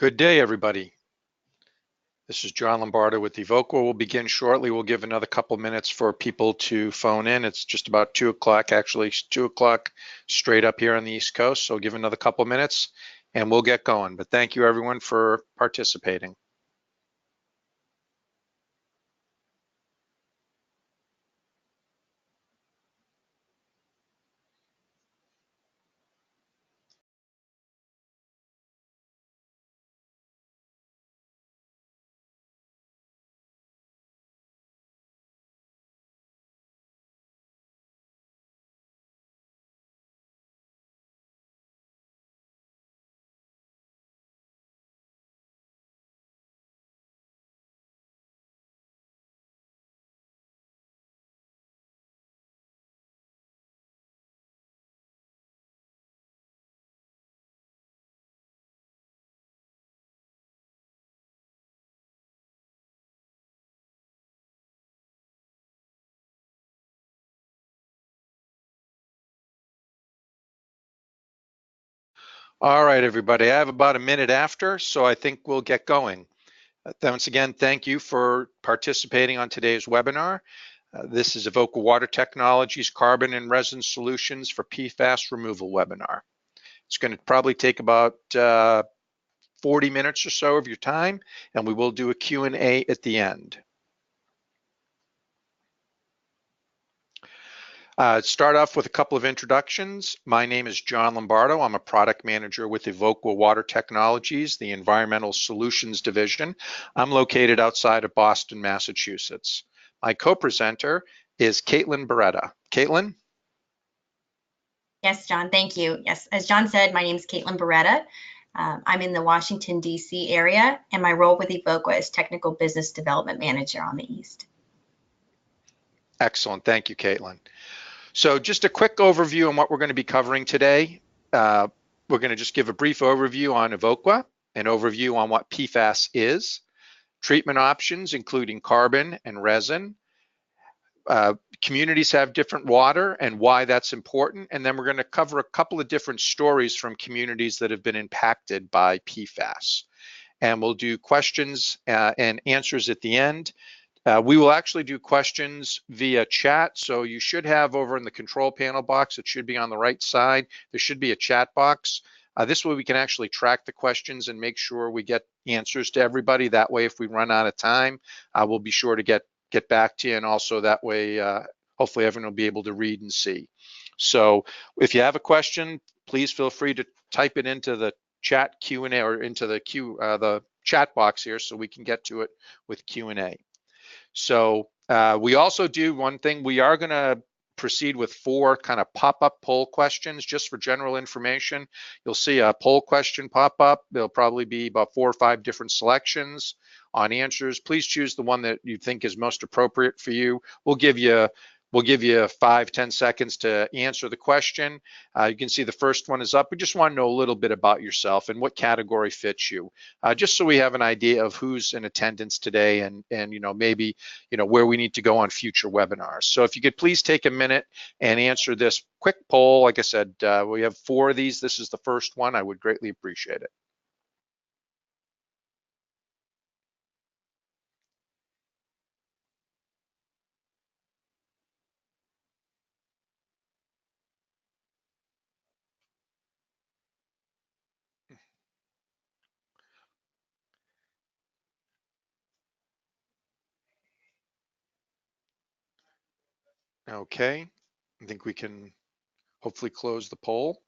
Good day, everybody. This is John Lombardo with Avoca. We'll begin shortly. We'll give another couple minutes for people to phone in. It's just about 2 o'clock, actually 2 o'clock straight up here on the East Coast. So give another couple minutes and we'll get going. But thank you everyone for participating. All right, everybody, I have about a minute after, so I think we'll get going. Once again, thank you for participating on today's webinar. This is Avoca Water Technologies Carbon and Resin Solutions for PFAS Removal webinar. It's going to probably take about 40 minutes or so of your time, and we will do a Q&A at the end. Start off with a couple of introductions. My name is John Lombardo. I'm a product manager with Avoca Water Technologies, the Environmental Solutions Division. I'm located outside of Boston, Massachusetts. My co-presenter is Caitlin Beretta. Caitlin? Yes, John, thank you. Yes, as John said, my name is Caitlin Beretta. I'm in the Washington, D.C. area, and my role with Avoca is Technical Business Development Manager on the East. Excellent, thank you, Caitlin. So just a quick overview on what we're going to be covering today. We're going to just give a brief overview on Avoca, an overview on what PFAS is, treatment options, including carbon and resin. Communities have different water and why that's important. And then we're going to cover a couple of different stories from communities that have been impacted by PFAS. And we'll do questions and answers at the end. We will actually do questions via chat. So you should have over in the control panel box, it should be on the right side, there should be a chat box. This way we can actually track the questions and make sure we get answers to everybody. That way, if we run out of time, we'll be sure to get back to you. And also that way, hopefully everyone will be able to read and see. So if you have a question, please feel free to type it into the chat Q&A or into the chat box here so we can get to it with Q&A. So we also do one thing. We are going to proceed with 4 kind of pop-up poll questions just for general information. You'll see a poll question pop up. There'll probably be about 4 or 5 different selections on answers. Please choose the one that you think is most appropriate for you. We'll give you 5-10 seconds to answer the question. You can see the first one is up. We just want to know a little bit about yourself and what category fits you, just so we have an idea of who's in attendance today and maybe where we need to go on future webinars. So if you could please take a minute and answer this quick poll. Like I said, we have 4 of these. This is the first one. I would greatly appreciate it. Okay, I think we can hopefully close the poll.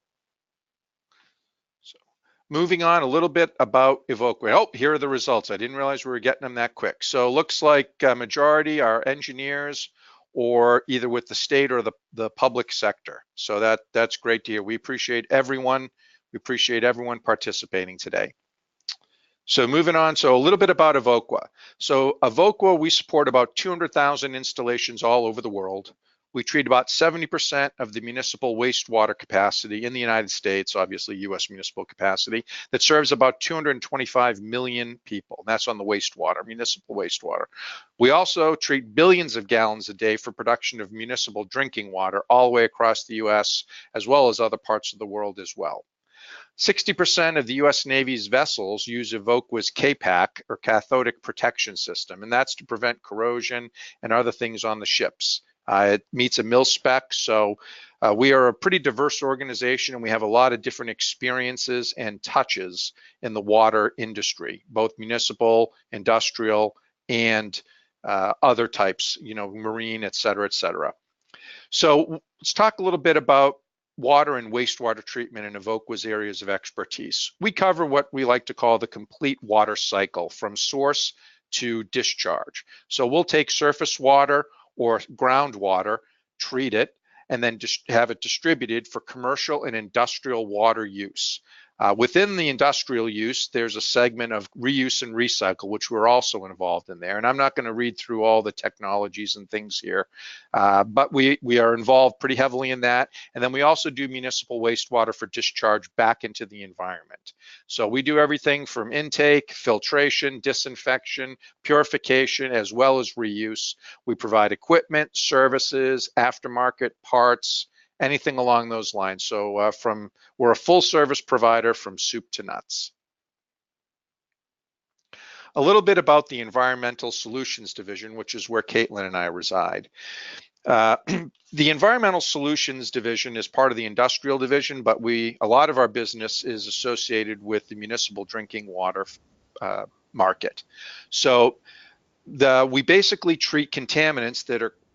So moving on a little bit about Avoca. Oh, here are the results. I didn't realize we were getting them that quick. So looks like a majority are engineers or either with the state or the public sector. So that's great to hear. We appreciate everyone. We appreciate everyone participating today. So moving on, so a little bit about Avoca. So Avoca, we support about 200,000 installations all over the world. We treat about 70% of the municipal wastewater capacity in the United States, obviously US municipal capacity, that serves about 225 million people. That's on the wastewater, municipal wastewater. We also treat billions of gallons a day for production of municipal drinking water all the way across the US, as well as other parts of the world as well. 60% of the U.S. Navy's vessels use Avoca's CAPAC, or cathodic protection system, and that's to prevent corrosion and other things on the ships. It meets a mil spec, so we are a pretty diverse organization, and we have a lot of different experiences and touches in the water industry, both municipal, industrial, and other types, marine, et cetera, et cetera. So let's talk a little bit about water and wastewater treatment in Avoca's areas of expertise. We cover what we like to call the complete water cycle, from source to discharge. So we'll take surface water or groundwater, treat it, and then just have it distributed for commercial and industrial water use. Within the industrial use, there's a segment of reuse and recycle, which we're also involved in there. And I'm not going to read through all the technologies and things here, but we are involved pretty heavily in that. And then we also do municipal wastewater for discharge back into the environment. So we do everything from intake, filtration, disinfection, purification, as well as reuse. We provide equipment, services, aftermarket parts, anything along those lines. So we're a full service provider from soup to nuts. A little bit about the Environmental Solutions Division, which is where Caitlin and I reside. The Environmental Solutions Division is part of the Industrial Division, but a lot of our business is associated with the municipal drinking water market. So we basically treat contaminants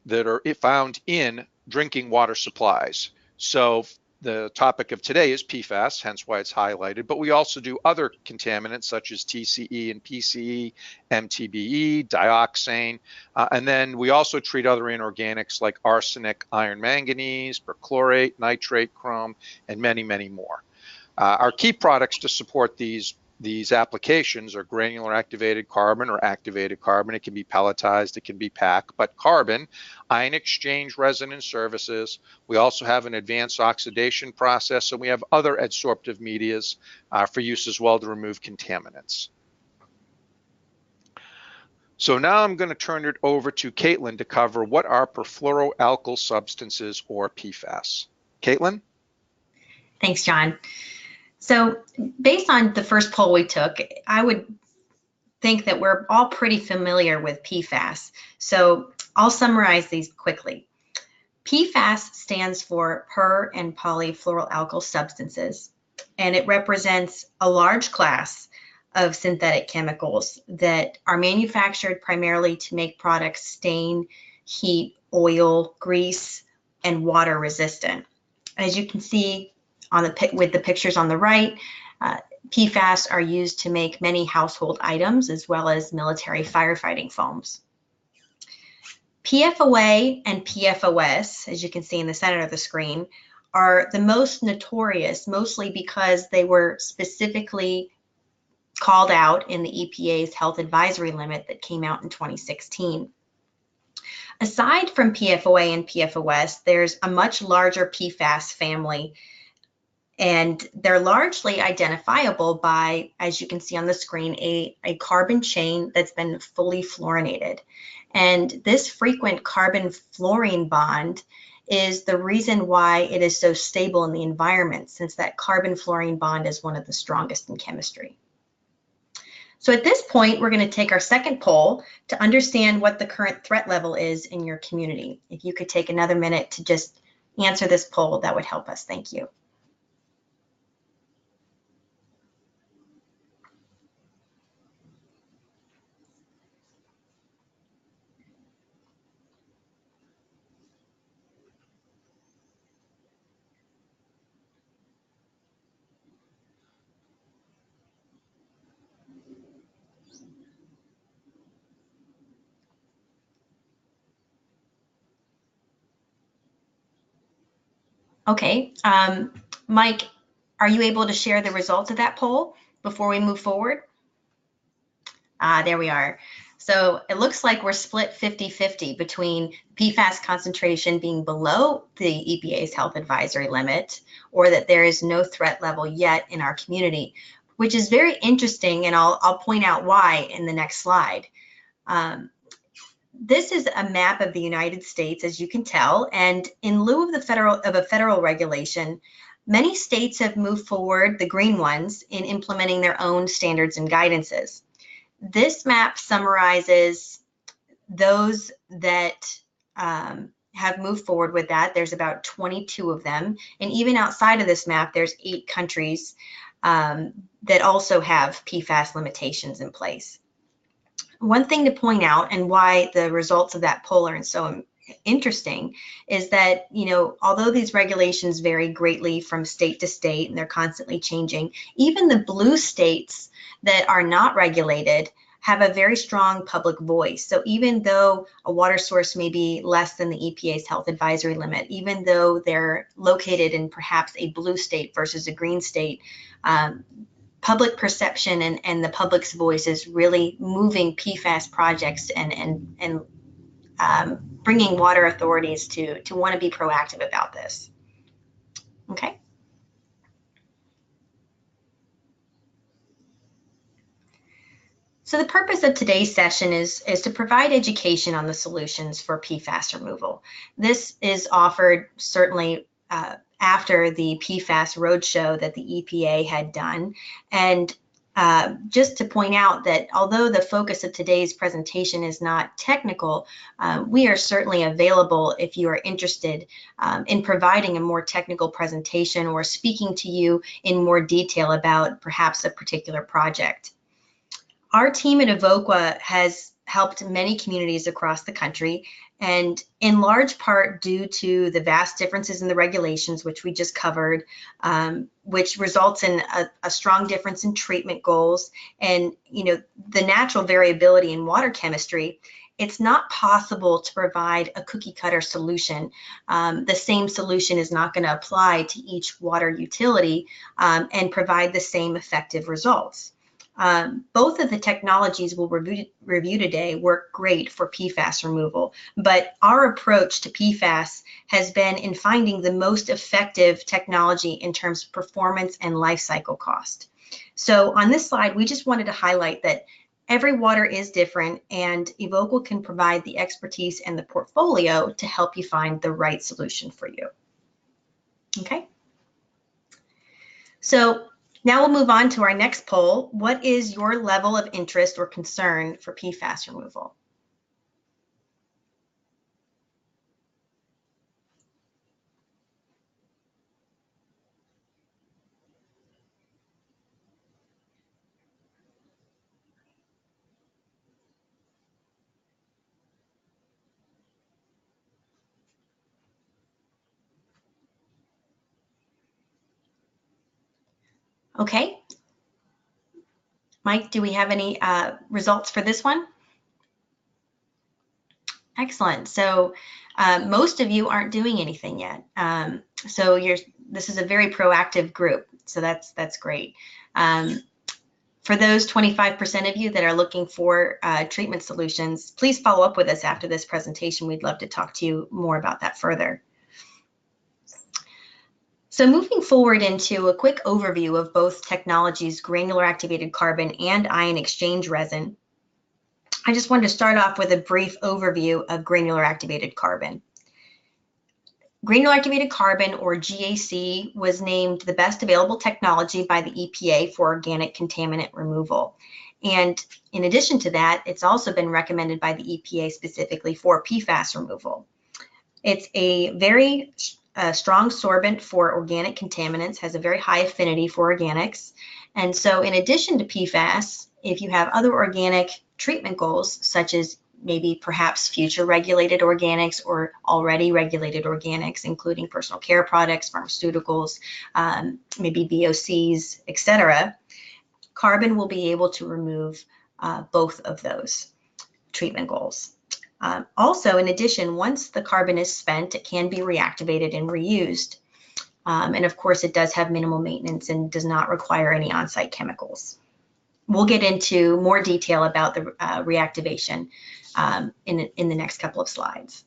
that are found in drinking water supplies. So the topic of today is PFAS, hence why it's highlighted, but we also do other contaminants such as TCE and PCE, MTBE, dioxane, and then we also treat other inorganics like arsenic, iron manganese, perchlorate, nitrate, chrome, and many, many more. Our key products to support these applications are granular activated carbon or activated carbon. It can be pelletized, it can be packed, but carbon, ion exchange, resin, and services. We also have an advanced oxidation process, and we have other adsorptive medias for use as well to remove contaminants. So now I'm going to turn it over to Caitlin to cover what are perfluoroalkyl substances, or PFAS. Caitlin? Thanks, John. So based on the first poll we took, I would think that we're all pretty familiar with PFAS. So I'll summarize these quickly. PFAS stands for per and polyfluoroalkyl substances, and it represents a large class of synthetic chemicals that are manufactured primarily to make products stain, heat, oil, grease, and water resistant. As you can see with the pictures on the right, PFAS are used to make many household items as well as military firefighting foams. PFOA and PFOS, as you can see in the center of the screen, are the most notorious, mostly because they were specifically called out in the EPA's health advisory limit that came out in 2016. Aside from PFOA and PFOS, there's a much larger PFAS family, and they're largely identifiable by, as you can see on the screen, a carbon chain that's been fully fluorinated. And this frequent carbon-fluorine bond is the reason why it is so stable in the environment, since that carbon-fluorine bond is one of the strongest in chemistry. So at this point, we're going to take our second poll to understand what the current threat level is in your community. If you could take another minute to just answer this poll, that would help us. Thank you. Okay, Mike, are you able to share the results of that poll before we move forward? There we are. So it looks like we're split 50-50 between PFAS concentration being below the EPA's health advisory limit, or that there is no threat level yet in our community, which is very interesting, and I'll point out why in the next slide. This is a map of the United States, as you can tell, and in lieu of a federal regulation, Many states have moved forward, the green ones, in implementing their own standards and guidances. This map summarizes those that have moved forward with that. There's about 22 of them. And even outside of this map, there's 8 countries that also have PFAS limitations in place. One thing to point out, and why the results of that poll are so interesting, is that, you know, although these regulations vary greatly from state to state and they're constantly changing, even the blue states that are not regulated have a very strong public voice. So even though a water source may be less than the EPA's health advisory limit, even though they're located in perhaps a blue state versus a green state, public perception and the public's voice is really moving PFAS projects and bringing water authorities to want to be proactive about this. Okay. So the purpose of today's session is to provide education on the solutions for PFAS removal. This is offered certainly after the PFAS roadshow that the EPA had done. And just to point out that although the focus of today's presentation is not technical, we are certainly available if you are interested in providing a more technical presentation or speaking to you in more detail about perhaps a particular project. Our team at Avoca has helped many communities across the country, and in large part due to the vast differences in the regulations, which we just covered, which results in a strong difference in treatment goals and, you know, the natural variability in water chemistry. It's not possible to provide a cookie cutter solution. The same solution is not going to apply to each water utility and provide the same effective results. Both of the technologies we'll review today work great for PFAS removal, but our approach to PFAS has been in finding the most effective technology in terms of performance and life cycle cost. So on this slide, we just wanted to highlight that every water is different, and Avoca can provide the expertise and the portfolio to help you find the right solution for you. Okay. So now we'll move on to our next poll. What is your level of interest or concern for PFAS removal? Okay. Mike, do we have any results for this one? Excellent. So most of you aren't doing anything yet. So this is a very proactive group. So that's great. For those 25% of you that are looking for treatment solutions, please follow up with us after this presentation. We'd love to talk to you more about that further. So moving forward into a quick overview of both technologies, granular activated carbon and ion exchange resin, I just wanted to start off with a brief overview of granular activated carbon. Granular activated carbon, or GAC, was named the best available technology by the EPA for organic contaminant removal. And in addition to that, it's also been recommended by the EPA specifically for PFAS removal. It's a very strong sorbent for organic contaminants, has a very high affinity for organics. And so in addition to PFAS, if you have other organic treatment goals, such as maybe perhaps future regulated organics or already regulated organics, including personal care products, pharmaceuticals, maybe VOCs, etc., carbon will be able to remove both of those treatment goals. Also, in addition, once the carbon is spent, it can be reactivated and reused. And of course, it does have minimal maintenance and does not require any on-site chemicals. We'll get into more detail about the reactivation in the next couple of slides.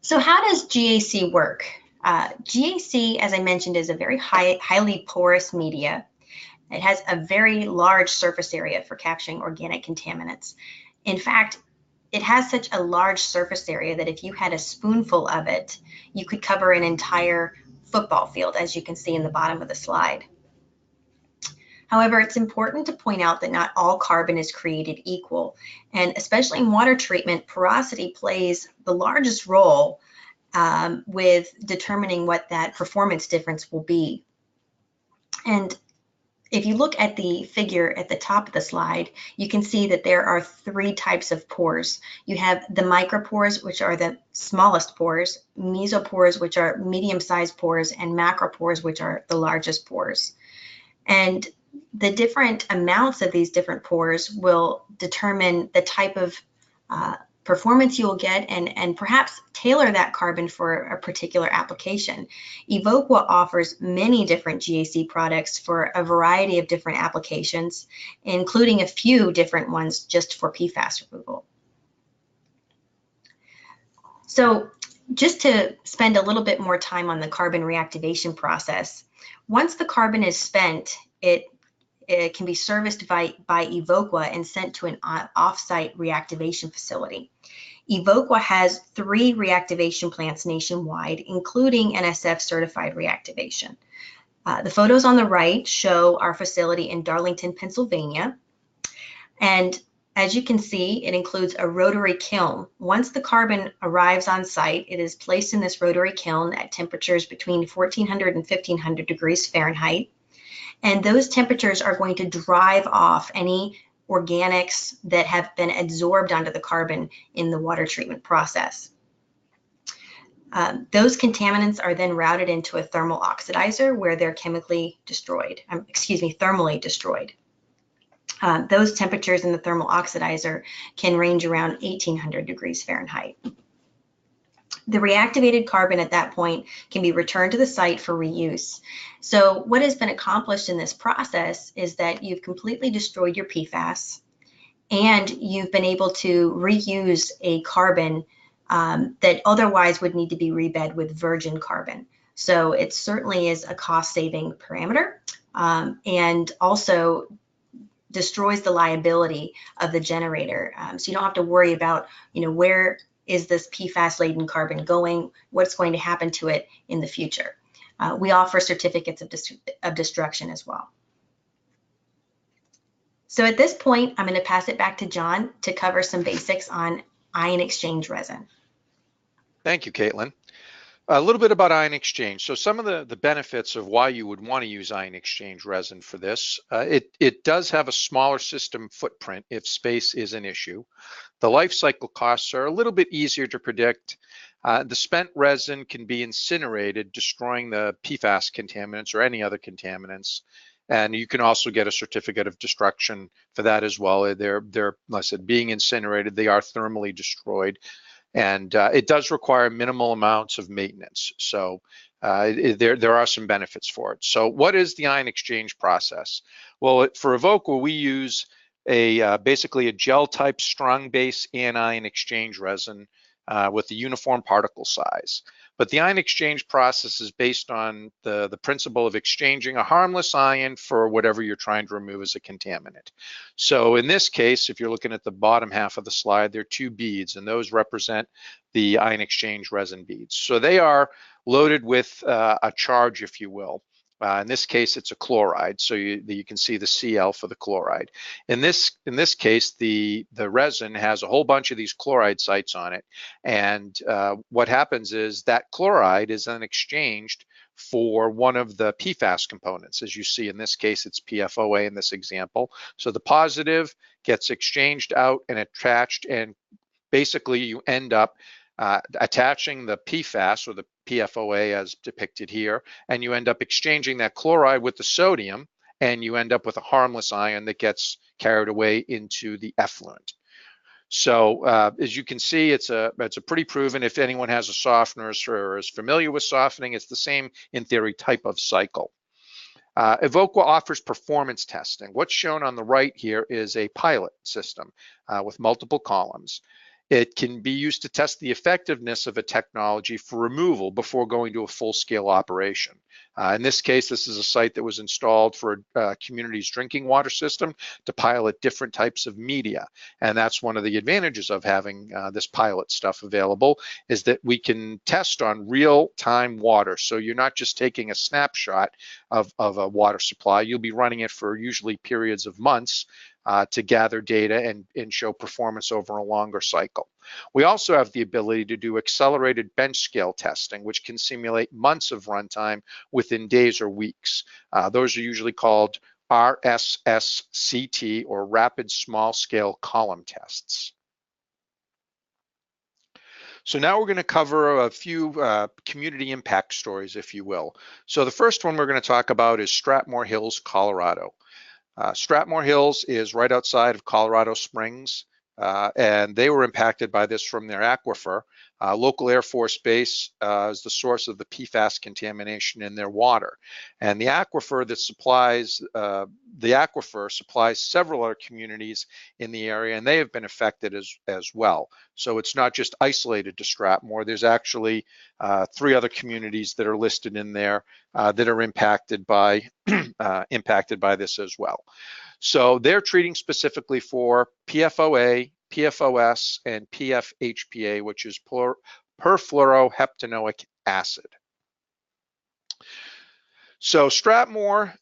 So how does GAC work? GAC, as I mentioned, is a very highly porous media. It has a very large surface area for capturing organic contaminants. In fact, it has such a large surface area that if you had a spoonful of it, you could cover an entire football field, as you can see in the bottom of the slide. However, it's important to point out that not all carbon is created equal, and especially in water treatment, porosity plays the largest role with determining what that performance difference will be. And if you look at the figure at the top of the slide, you can see that there are 3 types of pores. You have the micropores, which are the smallest pores, mesopores, which are medium-sized pores, and macropores, which are the largest pores. And the different amounts of these different pores will determine the type of performance you will get and perhaps tailor that carbon for a particular application. Avoca offers many different GAC products for a variety of different applications, including a few different ones just for PFAS removal. So just to spend a little bit more time on the carbon reactivation process, once the carbon is spent, it can be serviced by Avoca and sent to an off-site reactivation facility. Avoca has 3 reactivation plants nationwide, including NSF certified reactivation. The photos on the right show our facility in Darlington, Pennsylvania. And as you can see, it includes a rotary kiln. Once the carbon arrives on site, it is placed in this rotary kiln at temperatures between 1400 and 1500 degrees Fahrenheit. And those temperatures are going to drive off any organics that have been absorbed onto the carbon in the water treatment process. Those contaminants are then routed into a thermal oxidizer where they're thermally destroyed. Those temperatures in the thermal oxidizer can range around 1800 degrees Fahrenheit. The reactivated carbon at that point can be returned to the site for reuse. So what has been accomplished in this process is that you've completely destroyed your PFAS and you've been able to reuse a carbon that otherwise would need to be rebed with virgin carbon. So it certainly is a cost-saving parameter and also destroys the liability of the generator. So you don't have to worry about, where is this PFAS-laden carbon going? What's going to happen to it in the future? We offer certificates of destruction as well. So at this point, I'm going to pass it back to John to cover some basics on ion exchange resin. Thank you, Caitlin. A little bit about ion exchange. So some of the benefits of why you would want to use ion exchange resin for this, it does have a smaller system footprint if space is an issue. The life cycle costs are a little bit easier to predict. The spent resin can be incinerated, destroying the PFAS contaminants or any other contaminants. And you can also get a certificate of destruction for that as well. They're like I said, being incinerated, they are thermally destroyed. And it does require minimal amounts of maintenance. So there are some benefits for it. So what is the ion exchange process? Well, for Avoca, we use basically a gel type strong base anion exchange resin with a uniform particle size. But the ion exchange process is based on the principle of exchanging a harmless ion for whatever you're trying to remove as a contaminant. So in this case, if you're looking at the bottom half of the slide, there are 2 beads, and those represent the ion exchange resin beads. So they are loaded with a charge, if you will. In this case, it's a chloride, so you can see the Cl for the chloride. In this case, the resin has a whole bunch of these chloride sites on it, and what happens is that chloride is then exchanged for one of the PFAS components. As you see in this case, it's PFOA in this example. So the positive gets exchanged out and attached, and basically you end up attaching the PFAS or the PFOA as depicted here, and you end up exchanging that chloride with the sodium, and you end up with a harmless ion that gets carried away into the effluent. So as you can see, it's a pretty proven, if anyone has a softener or is familiar with softening, it's the same, in theory, type of cycle. Avoca offers performance testing. What's shown on the right here is a pilot system with multiple columns. It can be used to test the effectiveness of a technology for removal before going to a full-scale operation. In this case, this is a site that was installed for a community's drinking water system to pilot different types of media. And that's one of the advantages of having this pilot stuff available, is that we can test on real-time water. So you're not just taking a snapshot of a water supply. You'll be running it for usually periods of months to gather data and show performance over a longer cycle. We also have the ability to do accelerated bench scale testing, which can simulate months of runtime within days or weeks. Those are usually called RSSCT, or rapid small scale column tests. So now we're going to cover a few community impact stories, if you will. So the first one we're going to talk about is Stratmoor Hills, Colorado. Stratmoor Hills is right outside of Colorado Springs, and they were impacted by this from their aquifer. Local Air Force Base is the source of the PFAS contamination in their water. And the aquifer supplies several other communities in the area, and they have been affected as well. So it's not just isolated to Stratmoor. There's actually 3 other communities that are listed in there that are impacted by this as well. So they're treating specifically for PFOA, PFOS, and PFHPA, which is perfluoroheptanoic acid. So Stratmoor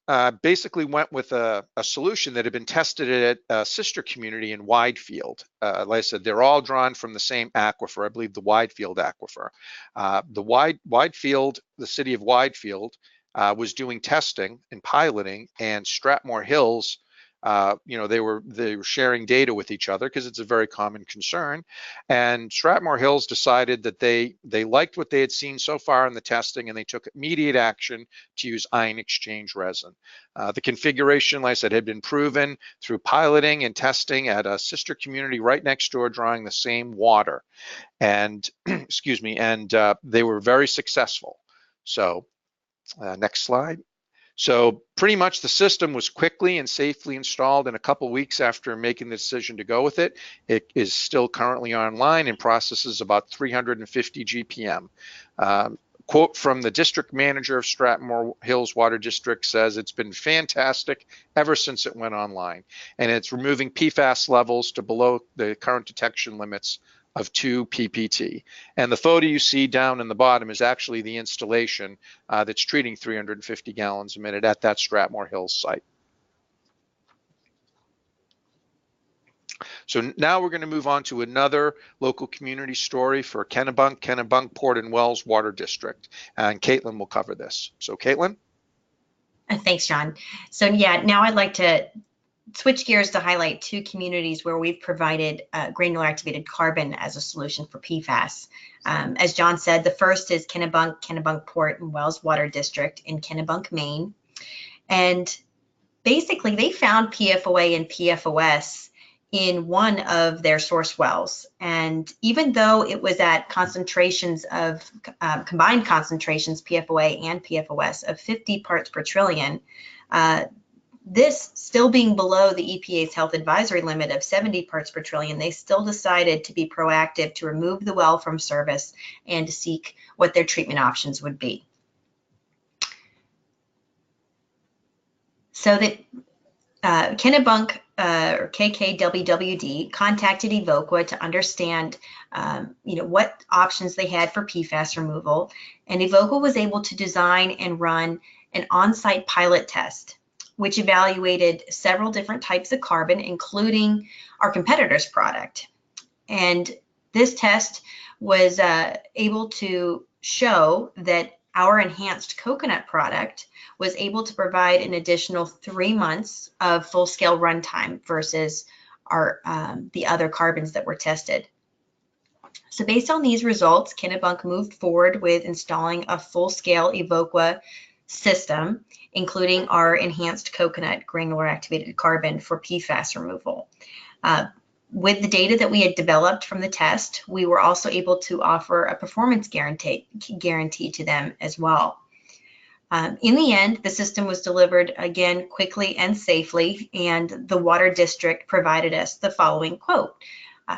basically went with a solution that had been tested at a sister community in Widefield. Like I said, they're all drawn from the same aquifer, I believe the Widefield aquifer. The city of Widefield was doing testing and piloting, and Stratmoor Hills, they were sharing data with each other because it's a very common concern. And Stratmoor Hills decided that they liked what they had seen so far in the testing, and they took immediate action to use ion exchange resin. The configuration, like I said, had been proven through piloting and testing at a sister community right next door, drawing the same water. And they were very successful. So next slide. So pretty much the system was quickly and safely installed in a couple weeks after making the decision to go with it. It is still currently online and processes about 350 GPM. Quote from the district manager of Stratmoor Hills Water District says, "It's been fantastic ever since it went online, and it's removing PFAS levels to below the current detection limits of 2 ppt." And the photo you see down in the bottom is actually the installation that's treating 350 gallons a minute at that Stratmoor Hills site. So now we're going to move on to another local community story for Kennebunkport Wells Water District. And Caitlin will cover this. So Caitlin? Thanks, John. So yeah, now I'd like to switch gears to highlight 2 communities where we've provided granular activated carbon as a solution for PFAS. As John said, the first is Kennebunkport Wells Water District in Kennebunk, Maine. And basically they found PFOA and PFOS in one of their source wells. And even though it was at concentrations of, combined concentrations, PFOA and PFOS of 50 parts per trillion, this still being below the EPA's health advisory limit of 70 parts per trillion, they still decided to be proactive to remove the well from service and to seek what their treatment options would be. So that Kennebunk, or KKWWD, contacted Avoca to understand what options they had for PFAS removal, and Avoca was able to design and run an on-site pilot test which evaluated several different types of carbon, including our competitor's product. And this test was able to show that our enhanced coconut product was able to provide an additional 3 months of full-scale runtime versus our the other carbons that were tested. So based on these results, Kennebunk moved forward with installing a full-scale Avoca system, including our enhanced coconut granular activated carbon for PFAS removal. With the data that we had developed from the test, we were also able to offer a performance guarantee to them as well. In the end, the system was delivered again quickly and safely, and the water district provided us the following quote.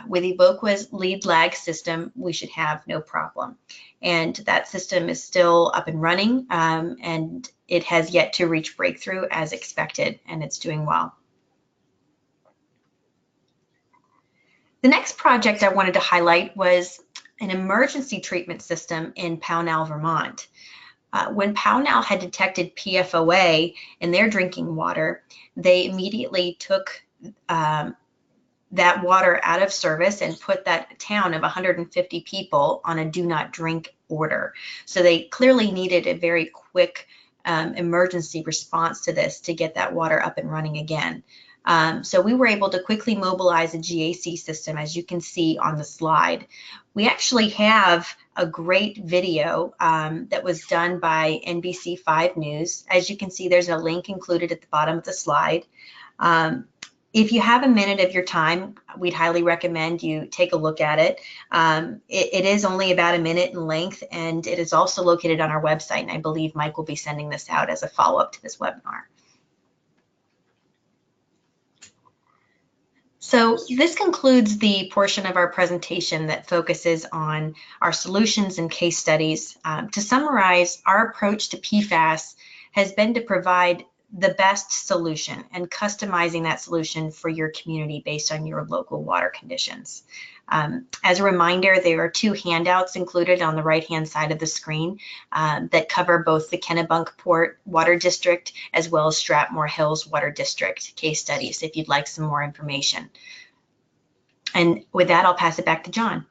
With Evoqua's lead lag system, we should have no problem. And that system is still up and running, and it has yet to reach breakthrough as expected, and it's doing well. The next project I wanted to highlight was an emergency treatment system in Pownal, Vermont. When Pownal had detected PFOA in their drinking water, they immediately took that water out of service and put that town of 150 people on a do not drink order. So they clearly needed a very quick emergency response to this to get that water up and running again. So we were able to quickly mobilize a GAC system, as you can see on the slide. We actually have a great video that was done by NBC5 News. As you can see, there's a link included at the bottom of the slide. If you have a minute of your time, we'd highly recommend you take a look at it. It is only about a minute in length, and it is also located on our website, and I believe Mike will be sending this out as a follow-up to this webinar. So this concludes the portion of our presentation that focuses on our solutions and case studies. To summarize, our approach to PFAS has been to provide the best solution and customizing that solution for your community based on your local water conditions. As a reminder, there are 2 handouts included on the right-hand side of the screen that cover both the Kennebunkport Water District as well as Stratmoor Hills Water District case studies if you'd like some more information. And with that, I'll pass it back to John.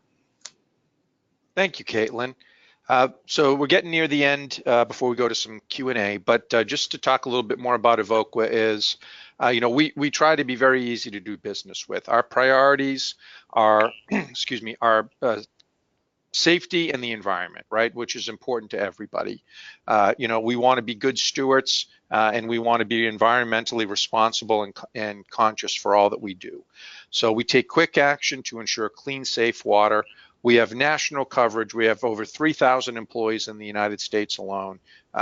Thank you, Caitlin. So we're getting near the end before we go to some Q&A, but just to talk a little bit more about Avoca is, you know, we try to be very easy to do business with. Our priorities are, excuse me, are safety and the environment, right, which is important to everybody. You know, we want to be good stewards and we want to be environmentally responsible and conscious for all that we do. So we take quick action to ensure clean, safe water. We have national coverage. We have over 3,000 employees in the United States alone.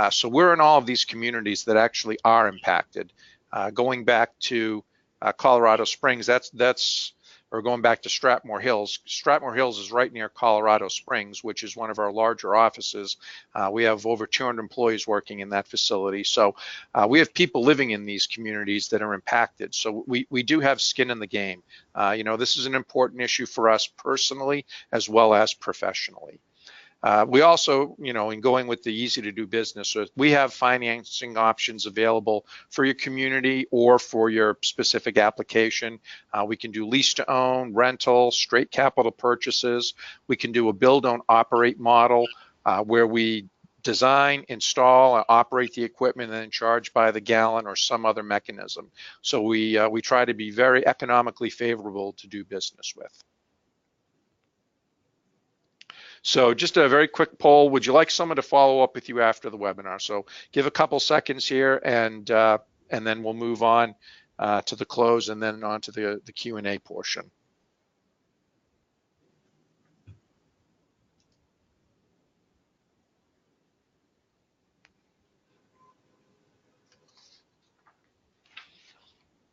So we're in all of these communities that actually are impacted. Going back to Colorado Springs, or going back to Stratmoor Hills. Stratmoor Hills is right near Colorado Springs, which is one of our larger offices. We have over 200 employees working in that facility. So we have people living in these communities that are impacted. So we do have skin in the game. You know, this is an important issue for us personally as well as professionally. We also, you know, in going with the easy to do business, we have financing options available for your community or for your specific application. We can do lease to own, rental, straight capital purchases. We can do a build, own, operate model where we design, install, and operate the equipment and then charge by the gallon or some other mechanism. So we try to be very economically favorable to do business with. So just a very quick poll. Would you like someone to follow up with you after the webinar? So give a couple seconds here and then we'll move on to the close and then on to the Q&A portion.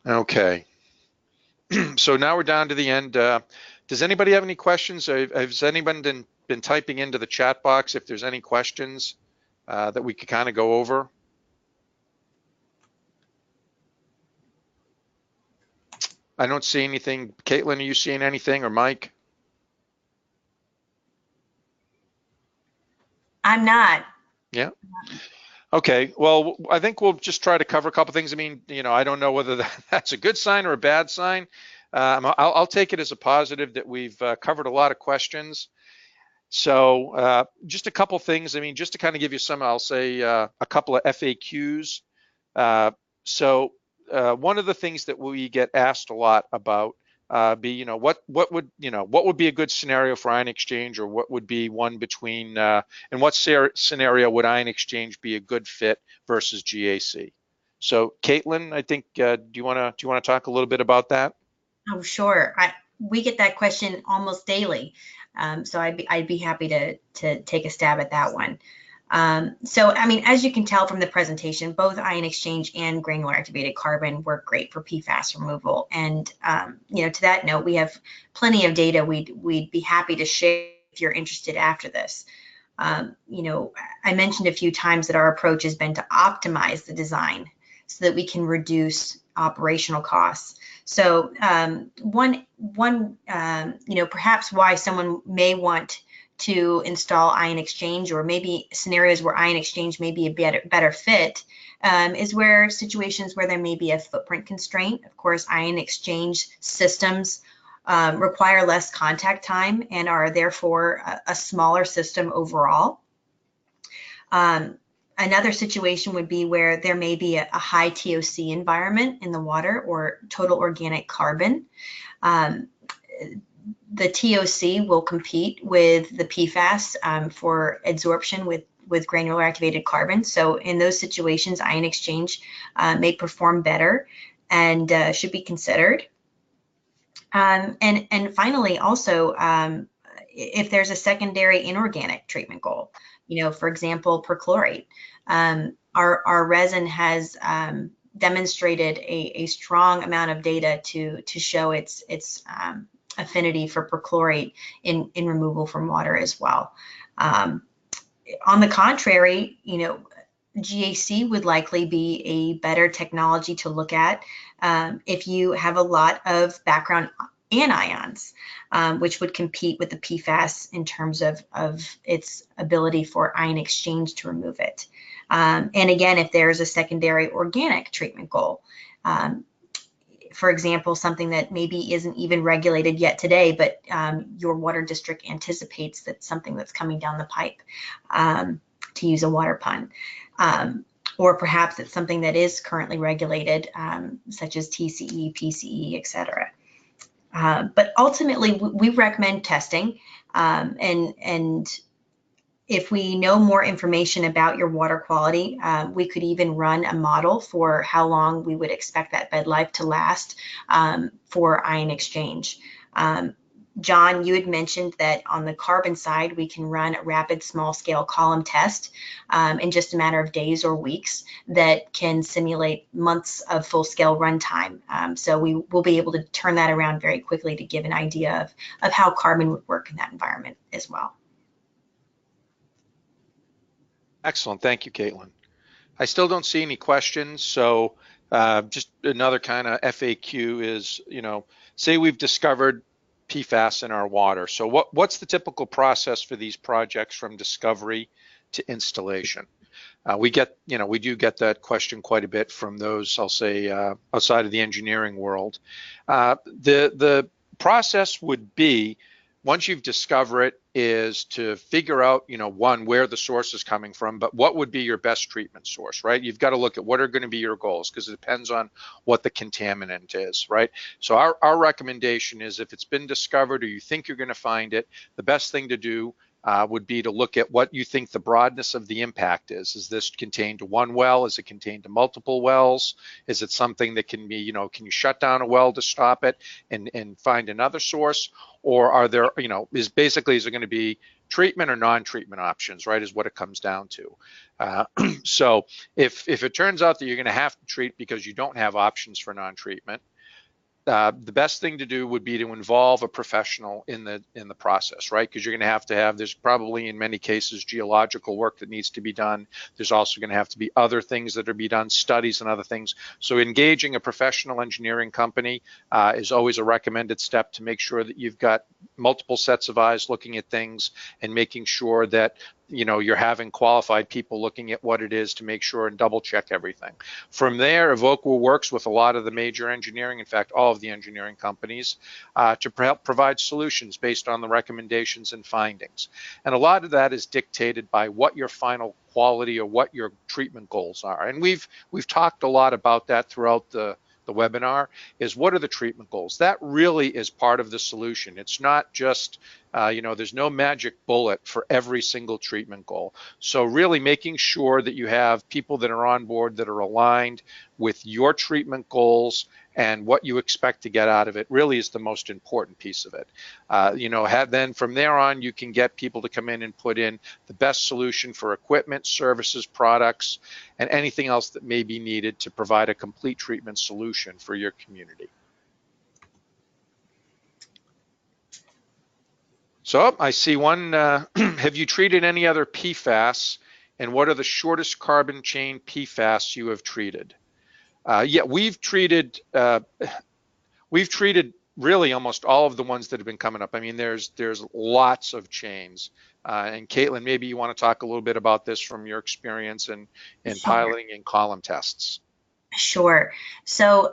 Okay. So now we're down to the end. Does anybody have any questions? Has anybody been typing into the chat box if there's any questions that we could kind of go over? I don't see anything. Caitlin, are you seeing anything, or Mike? I'm not. Yeah. Okay. Well, I think we'll just try to cover a couple things. I mean, you know, I don't know whether that's a good sign or a bad sign. I'll take it as a positive that we've covered a lot of questions. So just a couple things. I mean, just to kind of give you some, I'll say a couple of FAQs. So one of the things that we get asked a lot about be, you know, what would be a good scenario for ion exchange, or what would be one between, and what scenario would ion exchange be a good fit versus GAC? So Caitlin, I think, do you want to talk a little bit about that? Oh, sure. We get that question almost daily. So I'd be happy to take a stab at that one. So, I mean, as you can tell from the presentation, both ion exchange and granular activated carbon work great for PFAS removal. And, you know, to that note, we have plenty of data we'd be happy to share if you're interested after this. You know, I mentioned a few times that our approach has been to optimize the design so that we can reduce operational costs. So one you know, perhaps why someone may want to install ion exchange, or maybe scenarios where ion exchange may be a better fit, is where situations where there may be a footprint constraint. Of course, ion exchange systems require less contact time and are therefore a smaller system overall. Another situation would be where there may be a high TOC environment in the water, or total organic carbon. The TOC will compete with the PFAS for absorption with granular activated carbon. So in those situations, ion exchange may perform better and should be considered. And finally, also, if there's a secondary inorganic treatment goal, you know, for example, perchlorate, our resin has demonstrated a strong amount of data to show its affinity for perchlorate in removal from water as well. On the contrary, you know, GAC would likely be a better technology to look at if you have a lot of background anions, which would compete with the PFAS in terms of its ability for ion exchange to remove it. And again, if there's a secondary organic treatment goal, for example, something that maybe isn't even regulated yet today, but your water district anticipates that something that's coming down the pipe, to use a water pun. Or perhaps it's something that is currently regulated, such as TCE, PCE, etc. But ultimately, we recommend testing, and if we know more information about your water quality, we could even run a model for how long we would expect that bed life to last for ion exchange. John, you had mentioned that on the carbon side, we can run a rapid small-scale column test in just a matter of days or weeks that can simulate months of full-scale runtime. So we will be able to turn that around very quickly to give an idea of how carbon would work in that environment as well. Excellent. Thank you, Caitlin. I still don't see any questions. So just another kind of FAQ is, you know, say we've discovered PFAS in our water. So what's the typical process for these projects from discovery to installation? We do get that question quite a bit from those, I'll say, outside of the engineering world. The process would be, once you've discovered it, is to figure out, you know, one, where the source is coming from, but what would be your best treatment source, right? You've got to look at what are going to be your goals, because it depends on what the contaminant is, right? So our recommendation is, if it's been discovered or you think you're going to find it, the best thing to do would be to look at what you think the broadness of the impact is. Is this contained to one well? Is it contained to multiple wells? Is it something that can be, you know, can you shut down a well to stop it and find another source? Or are there, you know, is there going to be treatment or non-treatment options, right, is what it comes down to. So if it turns out that you're going to have to treat because you don't have options for non-treatment, the best thing to do would be to involve a professional in the process, right? Because you're going to have, there's probably in many cases geological work that needs to be done. There's also going to have to be other things that are be done, studies and other things. So engaging a professional engineering company is always a recommended step to make sure that you've got multiple sets of eyes looking at things and making sure that, you know, you're having qualified people looking at what it is to make sure and double check everything. From there, Avoca works with a lot of the major engineering, in fact, all of the engineering companies, to provide solutions based on the recommendations and findings. And a lot of that is dictated by what your final quality or what your treatment goals are. And we've talked a lot about that throughout the webinar, is what are the treatment goals? That really is part of the solution. It's not just, you know, there's no magic bullet for every single treatment goal. So really making sure that you have people that are on board that are aligned with your treatment goals and what you expect to get out of it really is the most important piece of it. Then from there on, you can get people to come in and put in the best solution for equipment, services, products, and anything else that may be needed to provide a complete treatment solution for your community. So I see one, have you treated any other PFAS, and what are the shortest carbon chain PFAS you have treated? Yeah, we've treated really almost all of the ones that have been coming up. I mean, there's lots of chains. And Caitlin, maybe you want to talk a little bit about this from your experience in Sure. piloting and column tests. Sure. So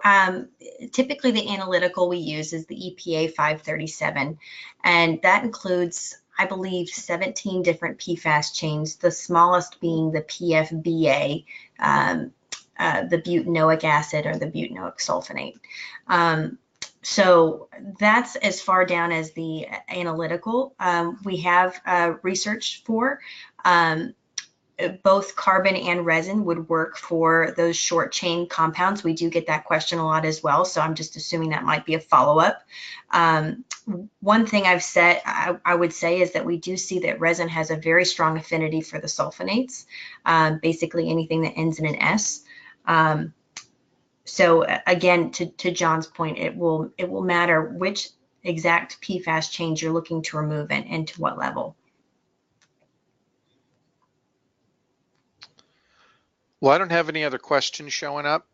typically the analytical we use is the EPA 537, and that includes, I believe, 17 different PFAS chains, the smallest being the PFBA, the butanoic acid or the butanoic sulfonate. So that's as far down as the analytical. We have research for. Both carbon and resin would work for those short chain compounds. We do get that question a lot as well, so I'm just assuming that might be a follow-up. One thing I would say is that we do see that resin has a very strong affinity for the sulfonates, basically anything that ends in an S. So again, to John's point, it will matter which exact PFAS change you're looking to remove and to what level. Well, I don't have any other questions showing up.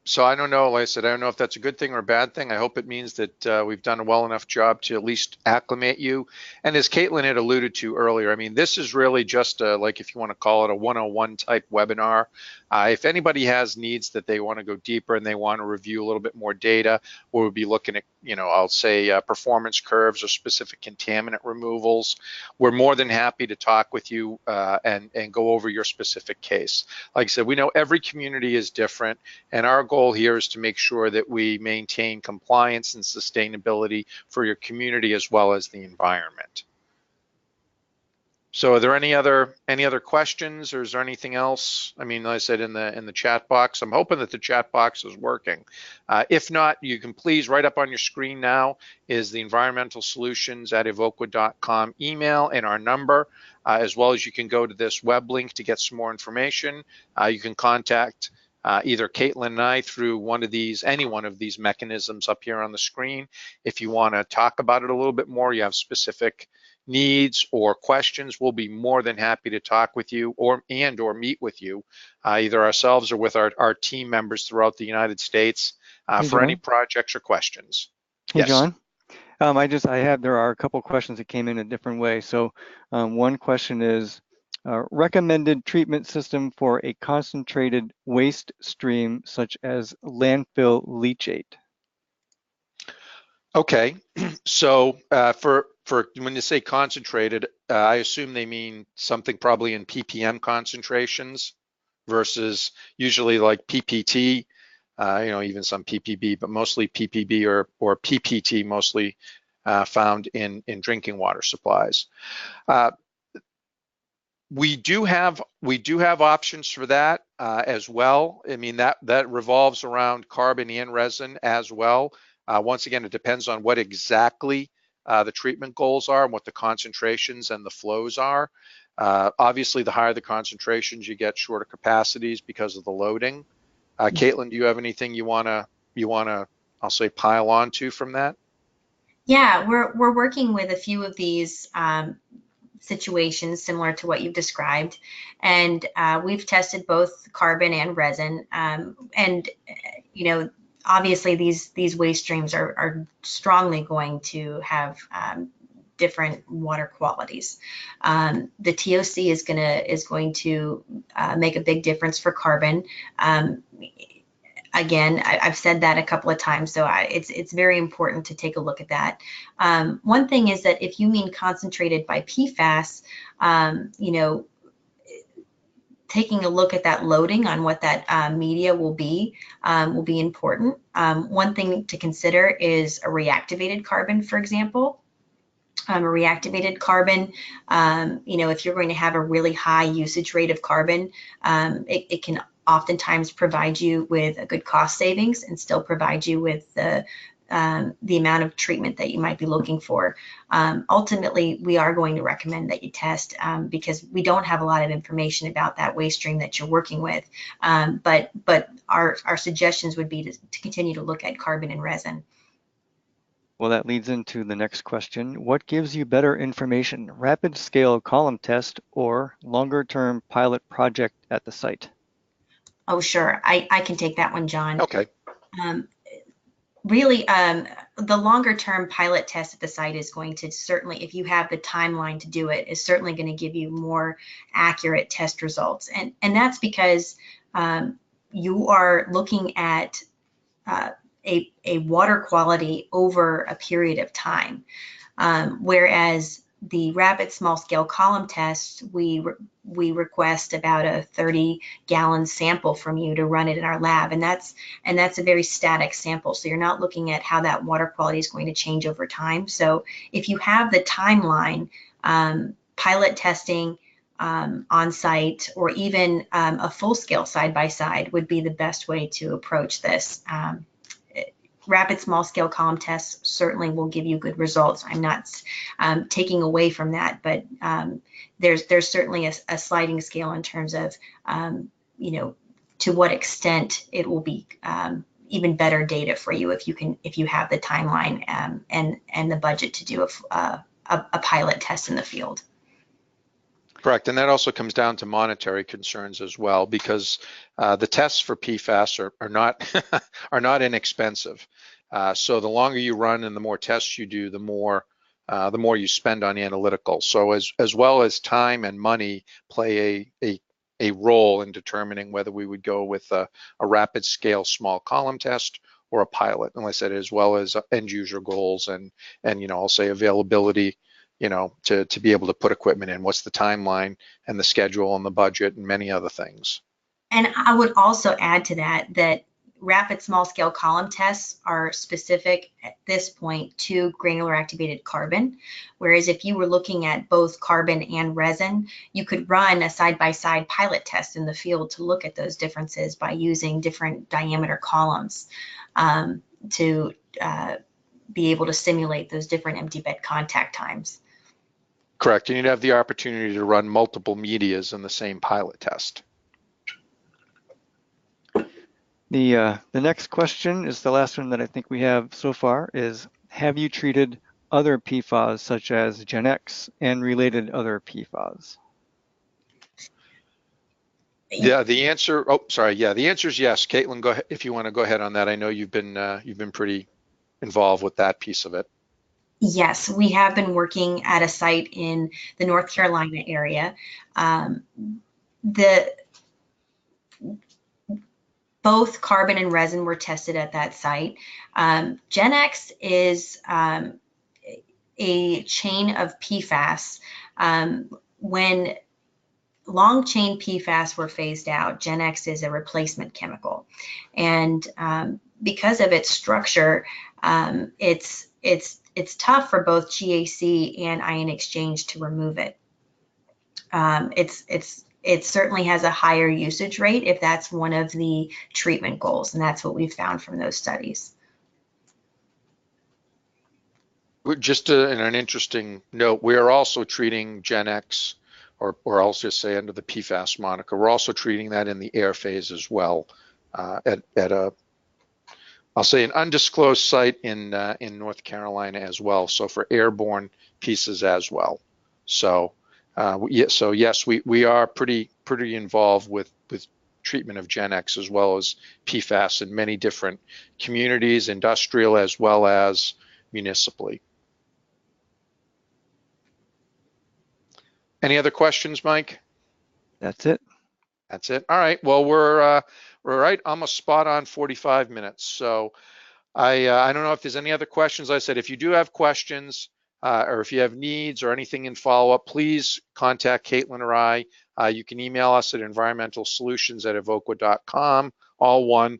So I don't know, like I said, I don't know if that's a good thing or a bad thing. I hope it means that we've done a well enough job to at least acclimate you. And as Caitlin had alluded to earlier, I mean, this is really just like, if you want to call it a 101 type webinar. If anybody has needs that they want to go deeper and they want to review a little bit more data, we'll be looking at, I'll say performance curves or specific contaminant removals. We're more than happy to talk with you and go over your specific case. Like I said, we know every community is different, and our goal here is to make sure that we maintain compliance and sustainability for your community as well as the environment. So are there any other questions, or is there anything else? I mean, like I said, in the chat box, I'm hoping that the chat box is working. If not, you can please, right up on your screen now is the environmentalsolutions@avoca.com email and our number, as well as you can go to this web link to get some more information. You can contact either Caitlin and I through any one of these mechanisms up here on the screen. If you want to talk about it a little bit more, you have specific needs or questions, we'll be more than happy to talk with you or meet with you, either ourselves or with our team members throughout the United States for any projects or questions. Hey, Yes. John. There are a couple questions that came in a different way. So one question is, recommended treatment system for a concentrated waste stream such as landfill leachate. Okay, so for when you say concentrated, I assume they mean something probably in ppm concentrations versus usually like PPT, even some PPB, but mostly PPB or PPT, mostly found in drinking water supplies. We do have options for that as well. I mean, that revolves around carbon and resin as well. Once again, it depends on what exactly the treatment goals are and what the concentrations and the flows are. Obviously, the higher the concentrations, you get shorter capacities because of the loading. Caitlin, do you have anything you wanna, I'll say, pile on to from that? Yeah, we're working with a few of these situations similar to what you've described, and we've tested both carbon and resin, and obviously these waste streams are strongly going to have different water qualities. The TOC is going to make a big difference for carbon. Again, I've said that a couple of times, so it's very important to take a look at that. One thing is that if you mean concentrated by PFAS, taking a look at that loading on what that media will be important. One thing to consider is a reactivated carbon, for example. reactivated carbon. If you're going to have a really high usage rate of carbon, it can oftentimes provide you with a good cost savings and still provide you with the amount of treatment that you might be looking for. Ultimately, we are going to recommend that you test because we don't have a lot of information about that waste stream that you're working with. But our suggestions would be to continue to look at carbon and resin. Well, that leads into the next question. What gives you better information, rapid scale column test or longer term pilot project at the site? Oh, sure. I can take that one, John. Okay. Really, the longer term pilot test at the site is going to certainly, if you have the timeline to do it, is certainly going to give you more accurate test results. And that's because you are looking at a water quality over a period of time. Whereas the rapid small scale column tests, we request about a 30-gallon sample from you to run it in our lab, and that's a very static sample. So you're not looking at how that water quality is going to change over time. So if you have the timeline, pilot testing on site, or even a full scale side by side would be the best way to approach this. Rapid small scale column tests certainly will give you good results. I'm not taking away from that, but there's certainly a sliding scale in terms of to what extent it will be even better data for you if you have the timeline and the budget to do a pilot test in the field. Correct, and that also comes down to monetary concerns as well, because the tests for PFAS are not are not inexpensive. So the longer you run and the more tests you do, the more you spend on analytical. So as well as time and money play a role in determining whether we would go with a rapid scale small column test or a pilot. And like I said, as well as end user goals and I'll say availability, to be able to put equipment in, what's the timeline and the schedule and the budget and many other things. And I would also add to that rapid small scale column tests are specific at this point to granular activated carbon. Whereas if you were looking at both carbon and resin, you could run a side-by-side pilot test in the field to look at those differences by using different diameter columns to be able to simulate those different empty bed contact times. Correct, and you'd have the opportunity to run multiple medias in the same pilot test. The next question is the last one that I think we have so far is, have you treated other PFAS such as Gen X and related other PFAS? Yeah, the answer, the answer is yes. Caitlin, go ahead if you want to go ahead on that. I know you've been pretty involved with that piece of it. Yes, we have been working at a site in the North Carolina area. Both carbon and resin were tested at that site. Gen X is a chain of PFAS. When long chain PFAS were phased out, Gen X is a replacement chemical. And because of its structure, it's tough for both GAC and ion exchange to remove it. It certainly has a higher usage rate if that's one of the treatment goals, and that's what we've found from those studies. Just in an interesting note, we are also treating Gen X, or I'll just say under the PFAS moniker, we're also treating that in the air phase as well, at I'll say an undisclosed site in North Carolina as well. So for airborne pieces as well. So yes, we are pretty involved with treatment of Gen X as well as PFAS in many different communities, industrial as well as municipally. Any other questions, Mike? That's it. That's it. All right. Well, we're right almost spot on 45 minutes. So I don't know if there's any other questions. Like I said, if you do have questions or if you have needs or anything in follow-up, please contact Caitlin or I. You can email us at environmentalsolutions@avoca.com, all one.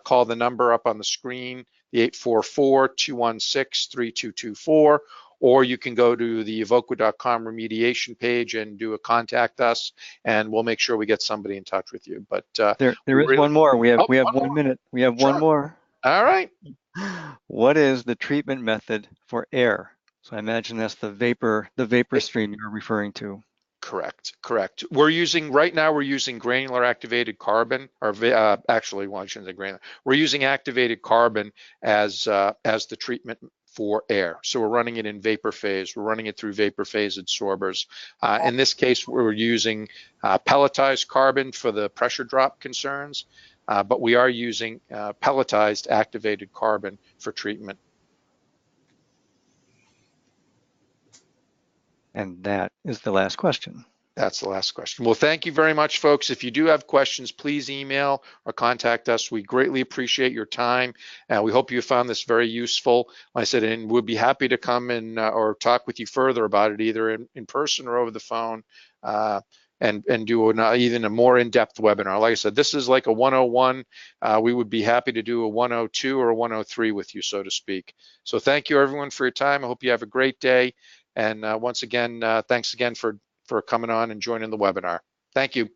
Call the number up on the screen, the 844-216-3224, or you can go to the avoca.com remediation page and do a contact us, and we'll make sure we get somebody in touch with you. But There is one more. We have one 1 more. minute. We have Sure. one more. All right. What is the treatment method for air? So I imagine that's the vapor stream you're referring to. Correct. Right now we're using granular activated carbon, or actually, well, I shouldn't say granular. We're using activated carbon as the treatment for air. So we're running it in vapor phase. We're running it through vapor phase adsorbers. In this case, we're using pelletized carbon for the pressure drop concerns, but we are using pelletized activated carbon for treatment. And that is the last question. That's the last question. Well, thank you very much, folks. If you do have questions, please email or contact us. We greatly appreciate your time. We hope you found this very useful. Like I said, and we'll be happy to come and or talk with you further about it, either in person or over the phone, and do even a more in-depth webinar. Like I said, this is like a 101. We would be happy to do a 102 or a 103 with you, so to speak. So thank you, everyone, for your time. I hope you have a great day. And once again, thanks again for coming on and joining the webinar. Thank you.